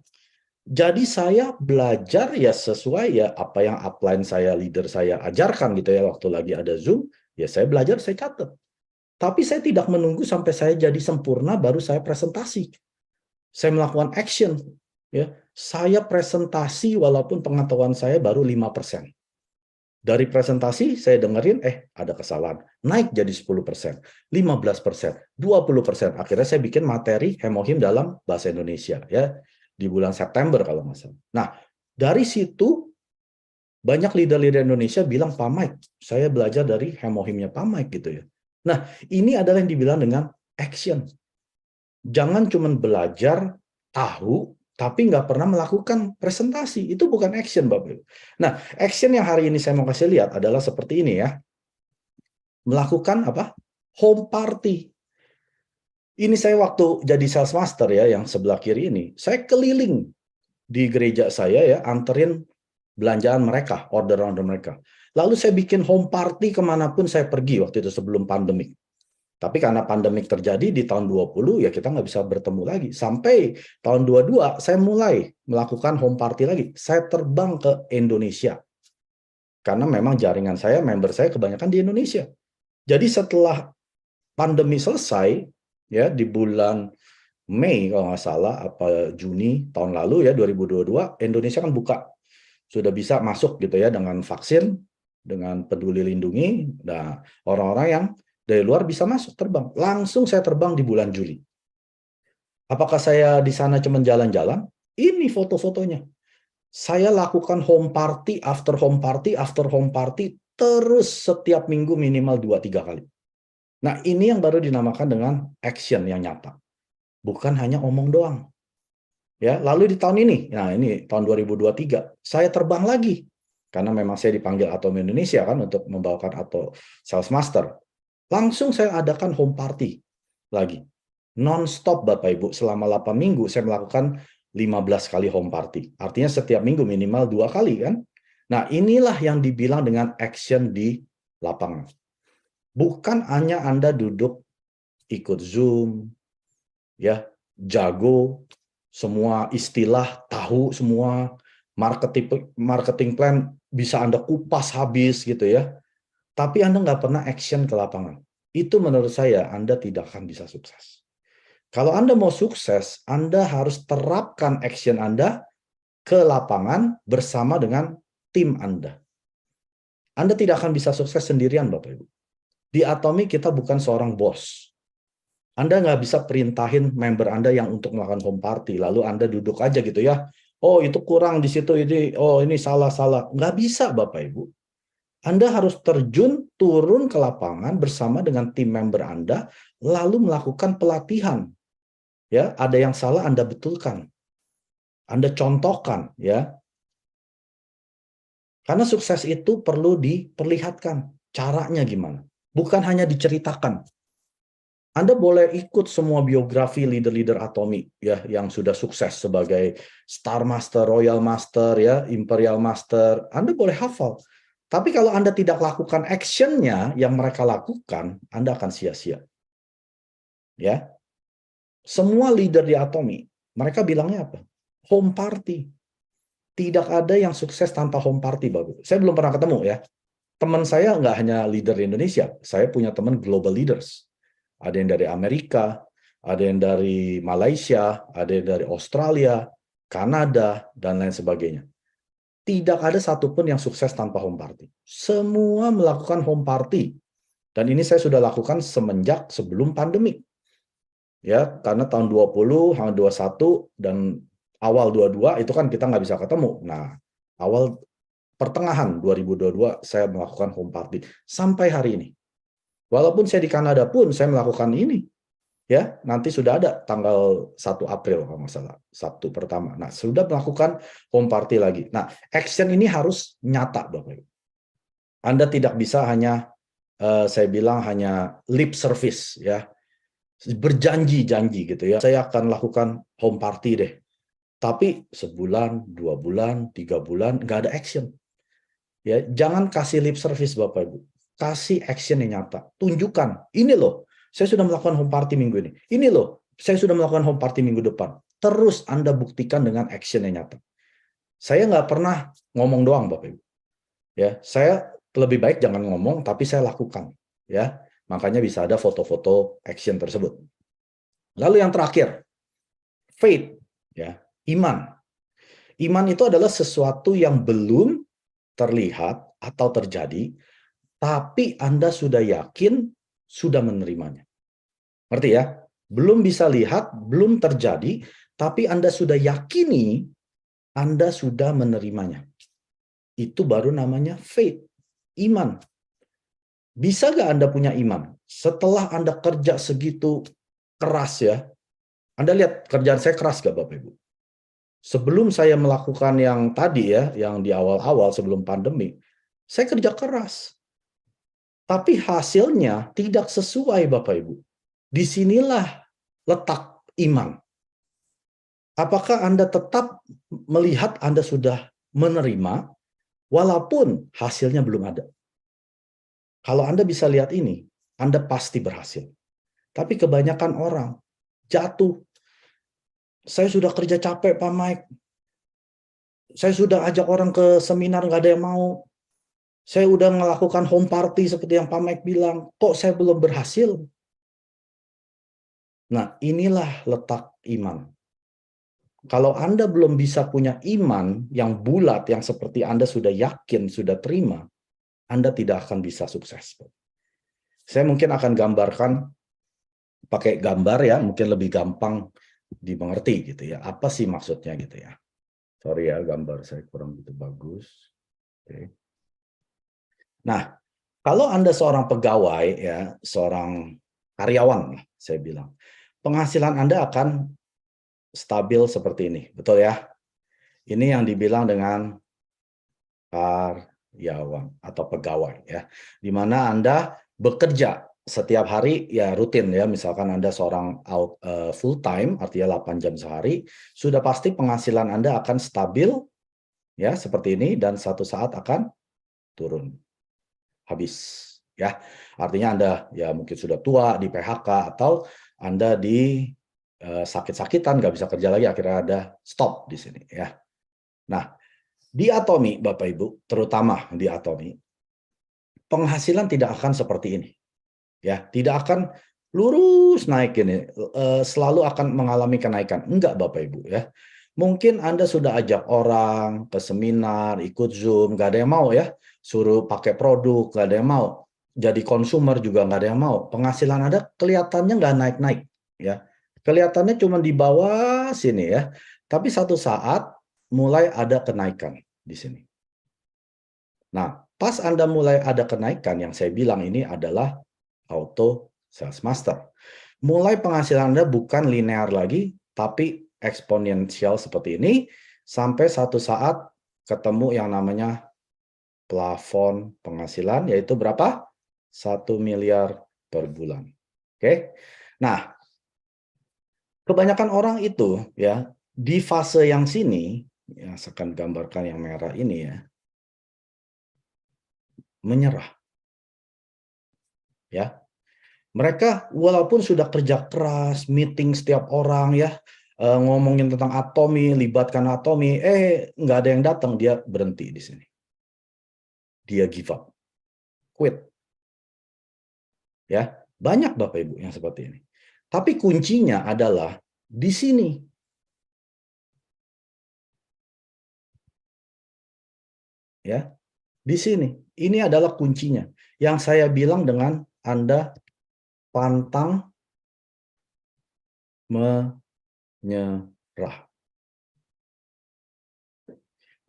A: Jadi saya belajar ya sesuai ya apa yang upline saya, leader saya ajarkan gitu ya, waktu lagi ada Zoom, ya saya belajar, saya catat. Tapi saya tidak menunggu sampai saya jadi sempurna baru saya presentasi. Saya melakukan action, ya. Saya presentasi walaupun pengetahuan saya baru 5%. Dari presentasi saya dengerin ada kesalahan, naik jadi 10%, 15%, 20%. Akhirnya saya bikin materi hemohim dalam bahasa Indonesia ya. Di bulan September kalau nggak salah. Nah, dari situ banyak leader-leader Indonesia bilang, Pak Mike, saya belajar dari hemohimnya Pak Mike gitu ya. Nah, ini adalah yang dibilang dengan action. Jangan cuma belajar, tahu, tapi nggak pernah melakukan presentasi. Itu bukan action, Bapak. Nah, action yang hari ini saya mau kasih lihat adalah seperti ini ya. Melakukan apa? Home party. Ini saya waktu jadi sales master ya, yang sebelah kiri ini, saya keliling di gereja saya ya, anterin belanjaan mereka, order-order mereka. Lalu saya bikin home party kemanapun saya pergi waktu itu sebelum pandemik. Tapi karena pandemik terjadi di tahun 20, ya kita nggak bisa bertemu lagi. Sampai tahun 22, saya mulai melakukan home party lagi. Saya terbang ke Indonesia. Karena memang jaringan saya, member saya kebanyakan di Indonesia. Jadi setelah pandemi selesai, ya di bulan Mei kalau nggak salah, apa Juni tahun lalu ya 2022, Indonesia kan buka. Sudah bisa masuk gitu ya dengan vaksin, dengan peduli lindungi. Nah, orang-orang yang dari luar bisa masuk terbang. Langsung saya terbang di bulan Juli. Apakah saya di sana cuma jalan-jalan? Ini foto-fotonya. Saya lakukan home party, after home party, after home party, terus setiap minggu minimal 2-3 kali. Nah, ini yang baru dinamakan dengan action yang nyata. Bukan hanya omong doang. Ya, lalu di tahun ini, nah ini tahun 2023, saya terbang lagi. Karena memang saya dipanggil Atom Indonesia kan untuk membawakan atau Sales Master. Langsung saya adakan home party lagi. Non-stop Bapak Ibu, selama 8 minggu saya melakukan 15 kali home party. Artinya setiap minggu minimal 2 kali kan. Nah, inilah yang dibilang dengan action di lapangan. Bukan hanya Anda duduk ikut Zoom, ya, jago, semua istilah tahu semua, marketing plan bisa Anda kupas habis gitu ya. Tapi Anda nggak pernah action ke lapangan. Itu menurut saya Anda tidak akan bisa sukses. Kalau Anda mau sukses, Anda harus terapkan action Anda ke lapangan bersama dengan tim Anda. Anda tidak akan bisa sukses sendirian, Bapak Ibu. Di Atomi kita bukan seorang bos. Anda nggak bisa perintahin member Anda yang untuk melakukan home party, lalu Anda duduk aja gitu ya. Oh, itu kurang di situ, ini salah-salah. Nggak bisa, Bapak Ibu. Anda harus terjun, turun ke lapangan bersama dengan tim member Anda, lalu melakukan pelatihan. Ya, ada yang salah Anda betulkan. Anda contohkan, ya. Karena sukses itu perlu diperlihatkan. Caranya gimana? Bukan hanya diceritakan. Anda boleh ikut semua biografi leader-leader Atomi ya yang sudah sukses sebagai Star Master, Royal Master, ya, Imperial Master. Anda boleh hafal. Tapi kalau Anda tidak lakukan action-nya yang mereka lakukan, Anda akan sia-sia. Ya. Semua leader di Atomi, mereka bilangnya apa? Home party. Tidak ada yang sukses tanpa home party, Bapak. Saya belum pernah ketemu ya. Teman saya nggak hanya leader di Indonesia, saya punya teman global leaders. Ada yang dari Amerika, ada yang dari Malaysia, ada yang dari Australia, Kanada, dan lain sebagainya. Tidak ada satupun yang sukses tanpa home party. Semua melakukan home party. Dan ini saya sudah lakukan semenjak sebelum pandemi. Ya, karena tahun 20, 21, dan awal 22 itu kan kita nggak bisa ketemu. Nah, awal pertengahan 2022 saya melakukan home party sampai hari ini. Walaupun saya di Kanada pun saya melakukan ini. Ya, nanti sudah ada tanggal 1 April kalau nggak salah, Sabtu pertama. Nah, sudah melakukan home party lagi. Nah, action ini harus nyata, Bapak Ibu. Anda tidak bisa hanya saya bilang hanya lip service ya. Berjanji-janji gitu ya. Saya akan lakukan home party deh. Tapi sebulan, 2 bulan, 3 bulan nggak ada action. Ya, jangan kasih lip service Bapak Ibu. Kasih action yang nyata. Tunjukkan, ini loh, saya sudah melakukan home party minggu ini. Ini loh, saya sudah melakukan home party minggu depan. Terus Anda buktikan dengan action yang nyata. Saya nggak pernah ngomong doang Bapak Ibu. Ya, saya lebih baik jangan ngomong, tapi saya lakukan. Ya, makanya bisa ada foto-foto action tersebut. Lalu yang terakhir, faith, ya, iman. Iman itu adalah sesuatu yang belum terlihat atau terjadi, tapi Anda sudah yakin, sudah menerimanya. Ngerti ya? Belum bisa lihat, belum terjadi, tapi Anda sudah yakini, Anda sudah menerimanya. Itu baru namanya faith, iman. Bisa nggak Anda punya iman? Setelah Anda kerja segitu keras ya, Anda lihat kerjaan saya keras nggak Bapak Ibu? Sebelum saya melakukan yang tadi ya, yang di awal-awal sebelum pandemi, saya kerja keras. tapi hasilnya tidak sesuai, Bapak Ibu. Disinilah letak iman. Apakah Anda tetap melihat Anda sudah menerima, walaupun hasilnya belum ada? Kalau Anda bisa lihat ini, Anda pasti berhasil. Tapi kebanyakan orang jatuh. Saya sudah kerja capek, Pak Mike. Saya sudah ajak orang ke seminar, nggak ada yang mau. Saya udah melakukan home party seperti yang Pak Mike bilang. Kok saya belum berhasil? Nah, inilah letak iman. Kalau Anda belum bisa punya iman yang bulat, yang seperti Anda sudah yakin, sudah terima, Anda tidak akan bisa sukses. Saya mungkin akan gambarkan pakai gambar ya, mungkin lebih gampang dimengerti gitu ya. Apa sih maksudnya gitu ya. Sorry ya, gambar saya kurang begitu bagus. Oke. Nah, kalau Anda seorang pegawai ya, seorang karyawan saya bilang, penghasilan Anda akan stabil seperti ini, betul ya? Ini yang dibilang dengan karyawan atau pegawai ya, di mana Anda bekerja setiap hari ya rutin ya, misalkan Anda seorang full time artinya 8 jam sehari, sudah pasti penghasilan Anda akan stabil ya seperti ini dan satu saat akan turun. Habis ya. Artinya Anda ya mungkin sudah tua, di PHK atau Anda di sakit-sakitan, nggak bisa kerja lagi, akhirnya ada stop di sini ya. Nah, di Atomy, Bapak Ibu, terutama di Atomy, penghasilan tidak akan seperti ini. Ya, tidak akan lurus naik ini, selalu akan mengalami kenaikan. Enggak, Bapak Ibu ya. Mungkin Anda sudah ajak orang ke seminar, ikut Zoom, nggak ada yang mau ya. Suruh pakai produk, nggak ada yang mau. Jadi konsumer juga nggak ada yang mau. Penghasilan Anda kelihatannya nggak naik-naik ya. Kelihatannya cuma di bawah sini ya. Tapi satu saat mulai ada kenaikan di sini. Nah, pas Anda mulai ada kenaikan, yang saya bilang ini adalah auto sales master. Mulai penghasilan Anda bukan linear lagi, tapi eksponensial seperti ini, sampai satu saat ketemu yang namanya plafon penghasilan, yaitu berapa? 1 miliar per bulan. Oke. Nah, kebanyakan orang itu ya di fase yang sini, yang saya akan gambarkan yang merah ini ya, menyerah. Ya. Mereka walaupun sudah kerja keras, meeting setiap orang ya, ngomongin tentang Atomy, libatkan Atomy, nggak ada yang datang, dia berhenti di sini. Dia give up, quit. Ya, banyak Bapak Ibu yang seperti ini. Tapi kuncinya adalah di sini. Ya, di sini. Ini adalah kuncinya. Yang saya bilang dengan Anda pantang menyerah.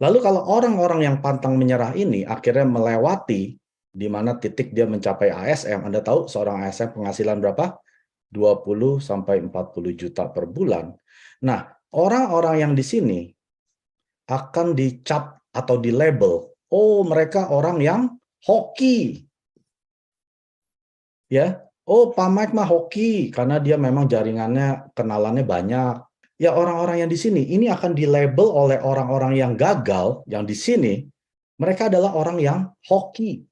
A: Lalu kalau orang-orang yang pantang menyerah ini akhirnya melewati di mana titik dia mencapai ASM, Anda tahu seorang ASM penghasilan berapa? 20 sampai 40 juta per bulan. Nah, orang-orang yang di sini akan dicap atau di label, oh mereka orang yang hoki. Ya, oh Pak Mike mah hoki karena dia memang jaringannya, kenalannya banyak. Ya orang-orang yang di sini ini akan dilabel oleh orang-orang yang gagal, yang di sini mereka adalah orang yang hoki.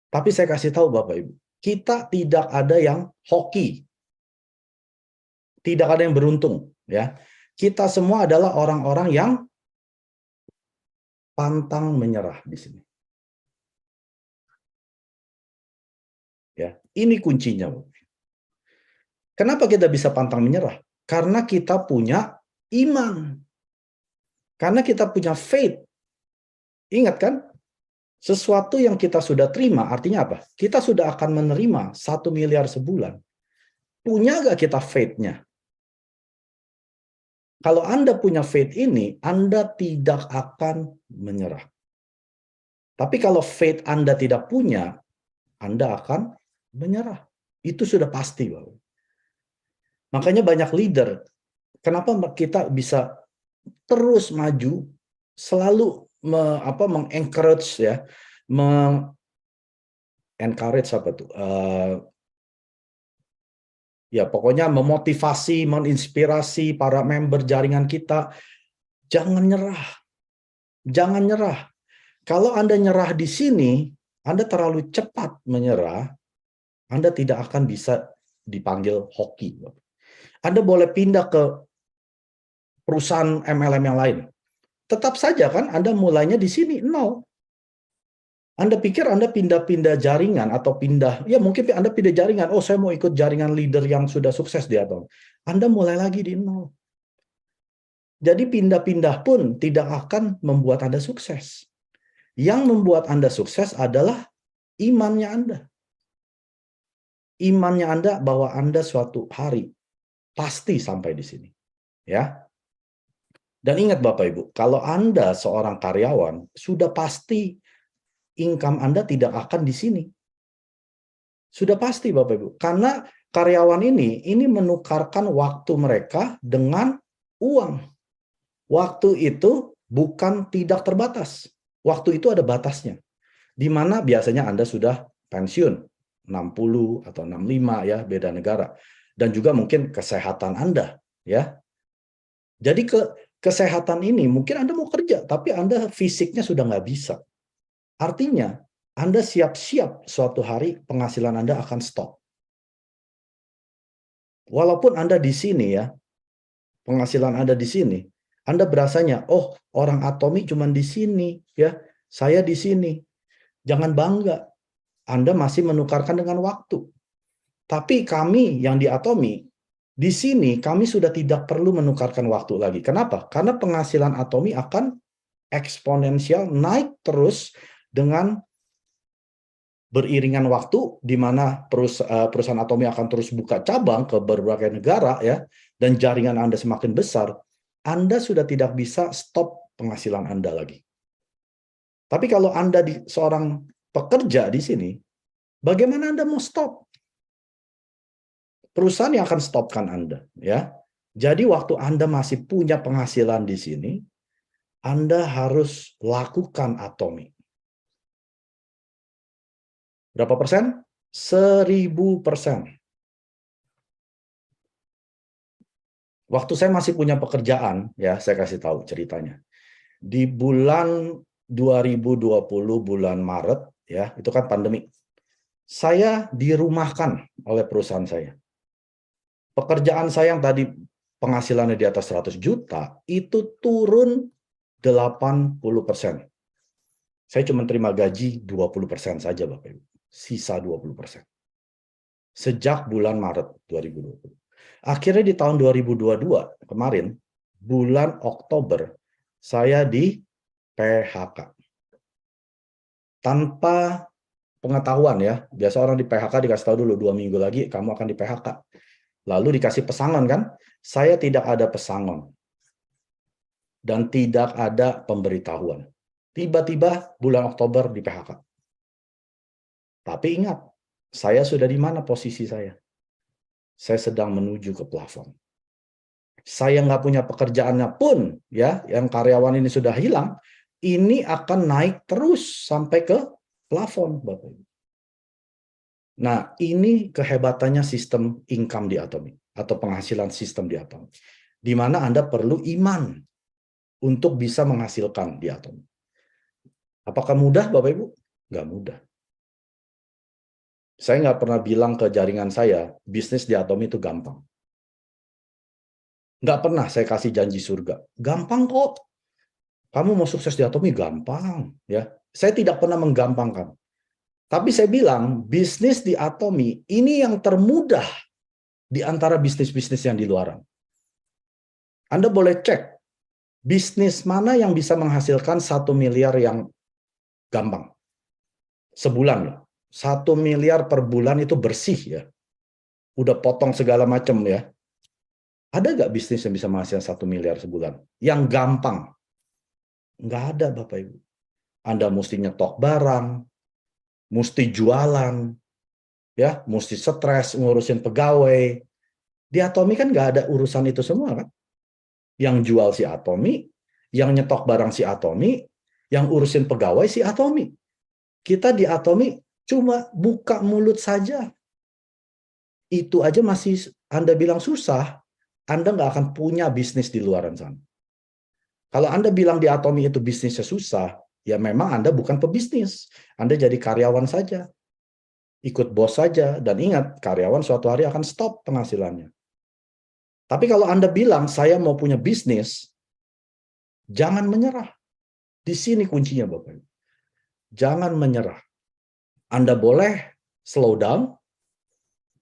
A: Tapi saya kasih tahu Bapak Ibu, kita tidak ada yang hoki. Tidak ada yang beruntung, ya. Kita semua adalah orang-orang yang pantang menyerah di sini. Ya, ini kuncinya, Bu. Kenapa kita bisa pantang menyerah? Karena kita punya iman. Karena kita punya faith. Ingat kan? Sesuatu yang kita sudah terima, artinya apa? Kita sudah akan menerima 1 miliar sebulan. Punya nggak kita faith-nya? Kalau Anda punya faith ini, Anda tidak akan menyerah. Tapi kalau faith Anda tidak punya, Anda akan menyerah. Itu sudah pasti, Bapak. Makanya banyak leader, kenapa kita bisa terus maju, selalu mengencourage ya, encourage apa tuh? Ya pokoknya memotivasi, menginspirasi para member jaringan kita. Jangan nyerah. Jangan nyerah. Kalau Anda nyerah di sini, Anda terlalu cepat menyerah, Anda tidak akan bisa dipanggil hoki. Anda boleh pindah ke perusahaan MLM yang lain. Tetap saja kan Anda mulainya di sini, nol. Anda pikir Anda pindah-pindah jaringan atau pindah, ya mungkin Anda pindah jaringan, oh saya mau ikut jaringan leader yang sudah sukses di atom. Anda mulai lagi di nol. Jadi pindah-pindah pun tidak akan membuat Anda sukses. Yang membuat Anda sukses adalah imannya Anda. Imannya Anda bahwa Anda suatu hari pasti sampai di sini. Ya. Dan ingat Bapak Ibu, kalau Anda seorang karyawan, sudah pasti income Anda tidak akan di sini. Sudah pasti Bapak Ibu. Karena karyawan ini menukarkan waktu mereka dengan uang. Waktu itu bukan tidak terbatas. Waktu itu ada batasnya. Di mana biasanya Anda sudah pensiun, 60 atau 65 ya, beda negara. Dan juga mungkin kesehatan Anda, ya. Jadi kesehatan ini mungkin Anda mau kerja, tapi Anda fisiknya sudah nggak bisa. Artinya, Anda siap-siap suatu hari penghasilan Anda akan stop. Walaupun Anda di sini ya, penghasilan Anda di sini, Anda berasanya, oh orang Atomi cuma di sini, ya, saya di sini. Jangan bangga, Anda masih menukarkan dengan waktu. Tapi kami yang di Atomi, di sini kami sudah tidak perlu menukarkan waktu lagi. Kenapa? Karena penghasilan Atomi akan eksponensial naik terus dengan beriringan waktu, di mana perusahaan Atomi akan terus buka cabang ke berbagai negara, ya, dan jaringan Anda semakin besar, Anda sudah tidak bisa stop penghasilan Anda lagi. Tapi kalau Anda seorang pekerja di sini, bagaimana Anda mau stop? Perusahaan yang akan stopkan Anda, ya. Jadi waktu Anda masih punya penghasilan di sini, Anda harus lakukan Atomi. Berapa persen? 1000%. Waktu saya masih punya pekerjaan, ya, saya kasih tahu ceritanya. Di bulan 2020, bulan Maret, ya, itu kan pandemi. Saya dirumahkan oleh perusahaan saya. Pekerjaan saya yang tadi penghasilannya di atas 100 juta, itu turun 80%. Saya cuma terima gaji 20% saja, Bapak Ibu. Sisa 20%. Sejak bulan Maret 2020. Akhirnya di tahun 2022, kemarin, bulan Oktober, saya di PHK. Tanpa pengetahuan ya, biasa orang di PHK dikasih tahu dulu 2 minggu lagi kamu akan di PHK. Lalu dikasih pesangon kan? Saya tidak ada pesangon. Dan tidak ada pemberitahuan. Tiba-tiba bulan Oktober di PHK. Tapi ingat, saya sudah di mana posisi saya? Saya sedang menuju ke plafon. Saya nggak punya pekerjaannya pun, ya, yang karyawan ini sudah hilang, ini akan naik terus sampai ke plafon, Bapak Ibu. Nah, ini kehebatannya sistem income di Atomi, atau penghasilan sistem di Atomi. Di mana Anda perlu iman untuk bisa menghasilkan di Atomi. Apakah mudah, Bapak Ibu? Nggak mudah. Saya nggak pernah bilang ke jaringan saya, bisnis di Atomi itu gampang. Nggak pernah saya kasih janji surga. Gampang kok. Kamu mau sukses di Atomi gampang, ya. Saya tidak pernah menggampangkan. Tapi saya bilang, bisnis di Atomi ini yang termudah di antara bisnis-bisnis yang di luaran. Anda boleh cek, bisnis mana yang bisa menghasilkan 1 miliar yang gampang. Sebulan loh. 1 miliar per bulan itu bersih ya. Udah potong segala macam ya. Ada nggak bisnis yang bisa menghasilkan 1 miliar sebulan? Yang gampang. Nggak ada Bapak Ibu. Anda mesti nyetok barang, mesti jualan, ya, mesti stres ngurusin pegawai. Di Atomi kan nggak ada urusan itu semua kan? Yang jual si Atomi, yang nyetok barang si Atomi, yang urusin pegawai si Atomi. Kita di Atomi Cuma buka mulut saja. Itu aja masih Anda bilang susah, Anda nggak akan punya bisnis di luar sana. Kalau Anda bilang di Atomi itu bisnisnya susah, ya memang Anda bukan pebisnis. Anda jadi karyawan saja. Ikut bos saja. Dan ingat, karyawan suatu hari akan stop penghasilannya. Tapi kalau Anda bilang, saya mau punya bisnis, jangan menyerah. Di sini kuncinya, Bapak. Jangan menyerah. Anda boleh slow down.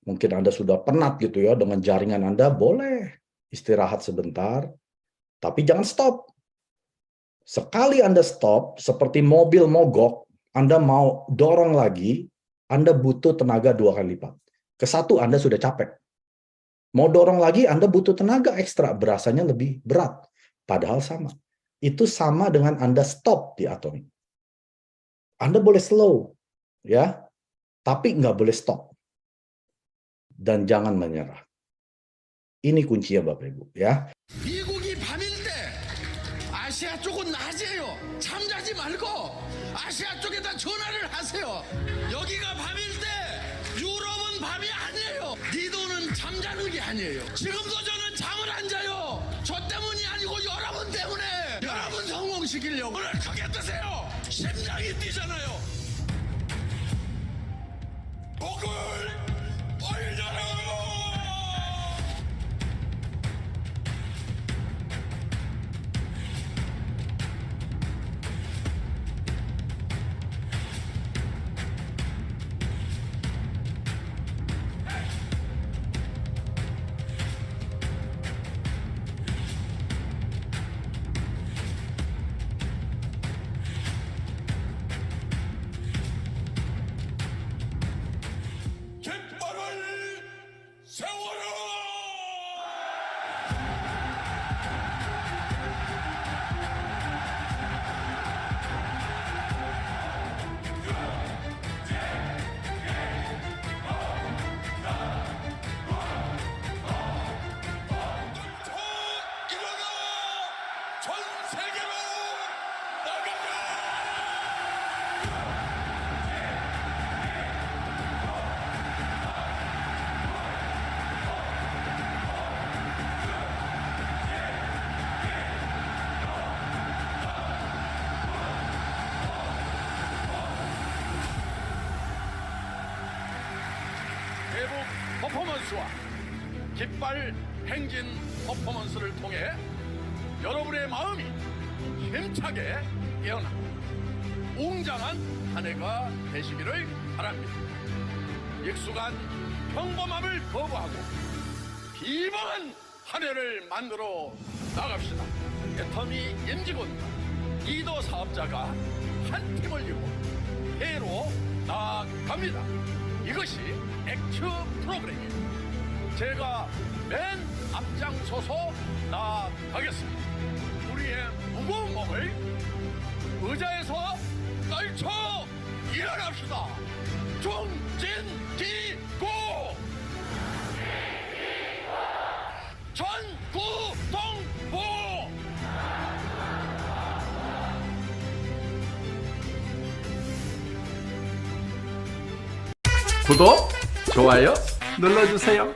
A: Mungkin Anda sudah penat gitu ya dengan jaringan Anda, boleh istirahat sebentar. Tapi jangan stop. Sekali Anda stop, seperti mobil mogok, Anda mau dorong lagi, Anda butuh tenaga 2 kali lipat. Ke satu, Anda sudah capek. Mau dorong lagi, Anda butuh tenaga ekstra, berasanya lebih berat. Padahal sama. Itu sama dengan Anda stop di Atomi. Anda boleh slow, ya, tapi nggak boleh stop. Dan jangan menyerah. Ini kuncinya Bapak Ibu, ya.
B: 미국이 밤일 때 아시아 쪽은 낮이에요. 잠자지 말고 아시아 쪽에다 전화를 하세요. 여기가 밤일 때 유럽은 밤이 아니에요. 네 돈은 잠자는 게 아니에요. 지금도 저는 잠을 안 자요. 저 때문이 아니고 여러분 때문에. 여러분 성공시키려고 오늘 크게 뜨세요. 심장이 뛰잖아요. 목을 올려라. 깃발을 세워라! 일어나! 전 세계로 나가라! 대북 퍼포먼스와 깃발 행진 퍼포먼스를 통해 여러분의 마음이 힘차게 깨어나 웅장한 한 해가 되시기를 바랍니다. 익숙한 평범함을 거부하고 비범한 한 해를 만들어 나갑시다. 애터미 임직원과 리더 사업자가 한 팀을 이루고 해로 나아갑니다. 이것이 액트 프로그램입니다. 제가 맨 앞장서서 나아가겠습니다. 우리의 무거운 몸을 의자에서 떨쳐 일어납시다. 중진기고 전구동보
C: 구독, 좋아요 눌러주세요.